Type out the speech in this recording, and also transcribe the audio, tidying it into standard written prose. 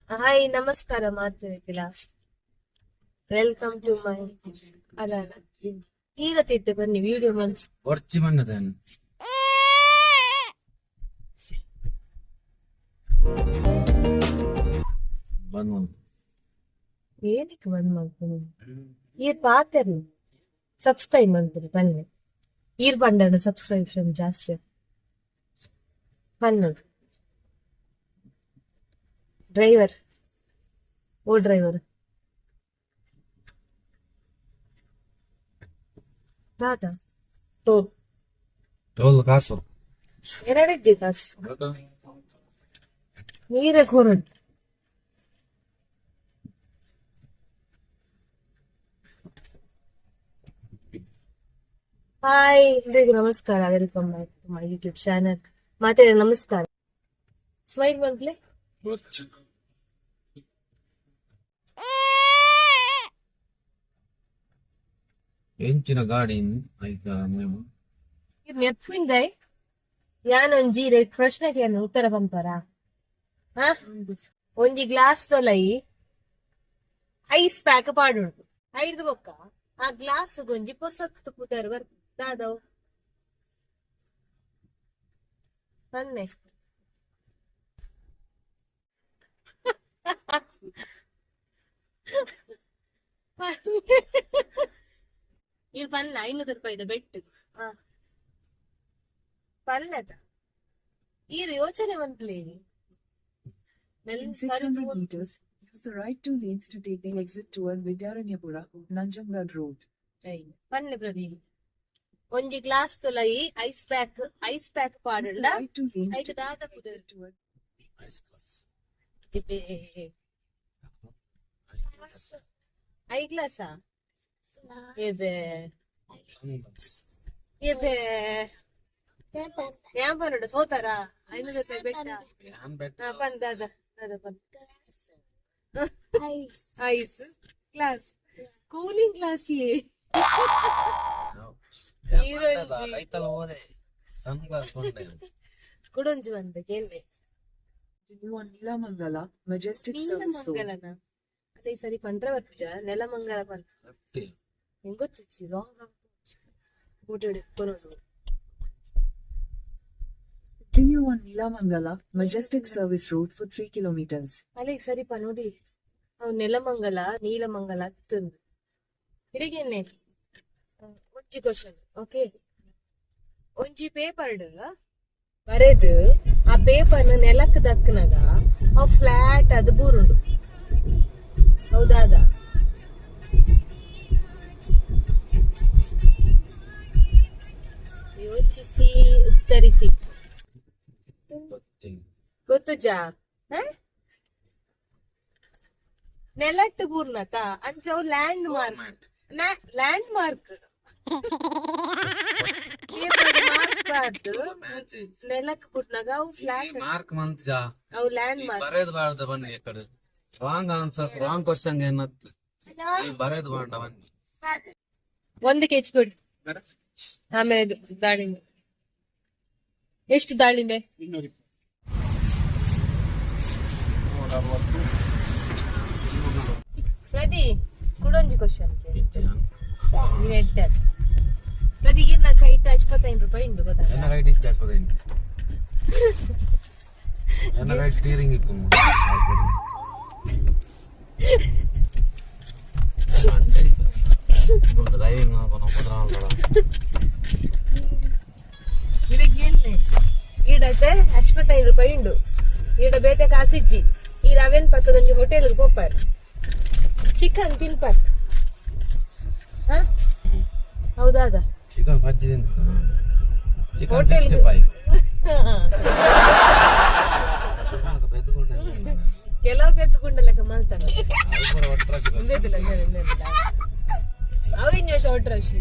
Hi ನಮಸ್ಕಾರ ಮಾಡ್ತಿರ್ಕಿಲ್ಲ. Welcome to my ಅಲ್ಲ ಈಗ ತಿದ್ದೆ ಬನ್ನಿ ವಿಡಿಯೋ ಮನ್ಸ್ ಒರ್ಚಿ ಬಣ್ಣದೇನು ಬಂದ್ ಏನಕ್ಕೆ ಬಂದ್ ಮಾಡ್ತೀನಿ ಈರ್ ಪಾತೇರಿ ಸಬ್ಸ್ಕ್ರೈಬ್ ಮಾಡ್ತೀರಿ ಬನ್ನಿ. ಈರ್ ಬಂಡ ಸಬ್ಸ್ಕ್ರಿಪ್ಷನ್ ಜಾಸ್ತಿ ಬನ್ನದು. ಡ್ರೈವರ್ ಓ ಡ್ರೈವರ್ ದಾದಾ ಟೋಲ್ ಟೋಲ್ ಕಾಸು ಎರಡಿದ್ದೆ ಕಾಸು ನೀರೇ ಹೊರಡು. ಹಾಯ್ ಎಲ್ರಿಗೂ ನಮಸ್ಕಾರ, welcome back to my YouTube channel. ಮತ್ತೆ ನಮಸ್ಕಾರ, ಸ್ಮೈಲ್ ಮಾಡ್ಲಿ. ಎಂಚಿನ ಗಾಡಿ ಆಯ್ತ ನೀವು ನೆಪ್ಪಿಂದೈ ಯಾನೊಂಜಿ ಪ್ರಶ್ನೆಗೆ ಉತ್ತರ ಪಂಪರ ಒಂಜಿ ಗ್ಲಾಸ್ ತೊಲೈ ಐಸ್ ಪ್ಯಾಕ್ ಪಾಡುಂಡು ಐದು ಬೊಕ್ಕ ಆ ಗ್ಲಾಸ್ ಗೊಂಜಿ ಪೊಸತ್ತು ಪುದರ್ ಬರ್ದಾದವು ಬನ್ನೆ ಇಲ್ಲಿ ಪನ್ನ 500 ರೂಪಾಯಿದ ಬೆಟ್ಟು ಪನ್ನದ ಈ ಯೋಚನೆ monthly. In 600 meters, use the right two lanes to take the exit toward Vidyaranyapura, Nanjangad Road. ಪನ್ನೆ ಪ್ರದೀಪ್ ಒಂಜಿ ಗ್ಲಾಸ್ ತೊಲೈ ಐಸ್ ಪ್ಯಾಕ್ ಪಾಡುಂಡ Right two lanes ಐದು to ದಾದ take the ಪುದರ್ exit toward ಐ ಗ್ಲಾಸ ಏಬೆ ಏಬೆ ಯಾಂಬನೋಡ ಸೋತಾರ 500 ರೂಪಾಯಿ ಬೆಟ್ಟ ಪನ್ ದಾದ ದಾದ ಪನ್ ಐಸ್ ಗ್ಲಾಸ್ ಕೂಲಿಂಗ್ ಗ್ಲಾಸ್ ರೈತಲ್ಲ ಹೋದೆ ಸನ್ ಗ್ಲಾಸ್ ಕುಡೊಂಜಿ ಬಂದ ಕೇಳ್ದೆ Continue on Nelamangala, Majestic Service Road. ನೀಲಮಂಗಲನ ಅದೇ ಸರಿ ಪಂಡ್ರ ಬರ್ಪುಜ ನೆಲಮಂಗಲ ಪನ್ ಹೆಂಗ್ ಗೊತ್ತಿಚ್ಚಿ wrong ಓಟಾಡಿ ಕೊರೋಡು. Continue on Nelamangala, Majestic Service Road for 3 kilometers. ಅಲ್ಲಿಗೆ ಸರಿಪ ನೋಡಿ ಅವ್ ನೆಲಮಂಗಲ ನೀಲಮಂಗಲ ಹತ್ತಂದು ಹಿಡಿಗೇನೆ ಒಂಜಿ ಕ್ವಶನ್ ಓಕೆ. ಒಂಜಿ ಪೇಪರ್ ಬರೆದು ಆ ಪೇಪರ್ನ ನೆಲಕ್ಕೆ ದಕ್ಕನಾಗ ಆ ಫ್ಲಾಟ್ ಅದು ಬೂರುಂಡು ಹೌದಾದ ಯೋಚಿಸಿ ಉತ್ತರಿಸಿ. ಗೊತ್ತು ಜಾ ನೆಲಟ್ಟು ಬೂರ್ನಕ ಅಂಚವ್ ಲ್ಯಾಂಡ್ ಮಾರ್ಕ್ ನೆಲಕ್ ಪುಟ್ನಾಗ ಅವು ಫ್ಲಾಟ್ ಮಾರ್ಕ್ ಮಂತ್ ಜಾ ಅವು ಲ್ಯಾಂಡ್ ಮಾರ್ಕ್ ಬರೇದ್ ಬಾರ್ದ ಬನ್ನಿ ಈ ಕಡೆ ರಾಂಗ್ ಆನ್ಸರ್ ರಾಂಗ್ ಕ್ವಶನ್ ಏನತ್ತು ಬರೇದ್ ಬಾರ್ದ ಬನ್ನಿ ಒಂದಕ್ಕೆ ಹೆಚ್ಚು ಕೊಡಿ. ಆಮೇಲೆ ಇದು ದಾಳಿಂಬೆ ಎಷ್ಟು ದಾಳಿಂಬೆ ಪ್ರತಿ ಕುಡೊಂಜಿ ಕ್ವಶನ್ ಪ್ರತಿ ಈರ್ನ ಕೈಟ್ 55 ರೂಪಾಯಿ ಉಂಟು ಗೊತ್ತಾ. ಎನ್ನ ಗೈಡ್ ಇಚ್ಛಾಸ್ಪದ ಎನ್ನ ಗೈಡ್ ಸ್ಟೀರಿಂಗ್ ಇತ್ತು ಡ್ರೈವಿಂಗ್ ಇದಕ್ಕೆ ಈಡತ್ತೆ 55 ರೂಪಾಯಿ ಉಂಡು. ಈಡ ಬೇತೆ ಕಾಸಿಜ್ಜಿ ಈ ರವೆನ್ ಪಕ್ಕದೊಂದು ಹೋಟೆಲ್ಗೆ ಪೋಪಾರ್ ಚಿಕನ್ ತಿನ್ಪಾರ್ ಹೌದಾದ ಚಿಕನ್ ಬಜ್ಜಿ ಚಿಕನ್ ಹೋಟೆಲ್ 65 ಕೆಲವು ಬೆತ್ತುಕೊಂಡ ಲೆಕ್ಕ ಮಾಡ್ತಾರ ಅವಿನ್ಯ ಶಾರ್ಟ್ ರಶಿ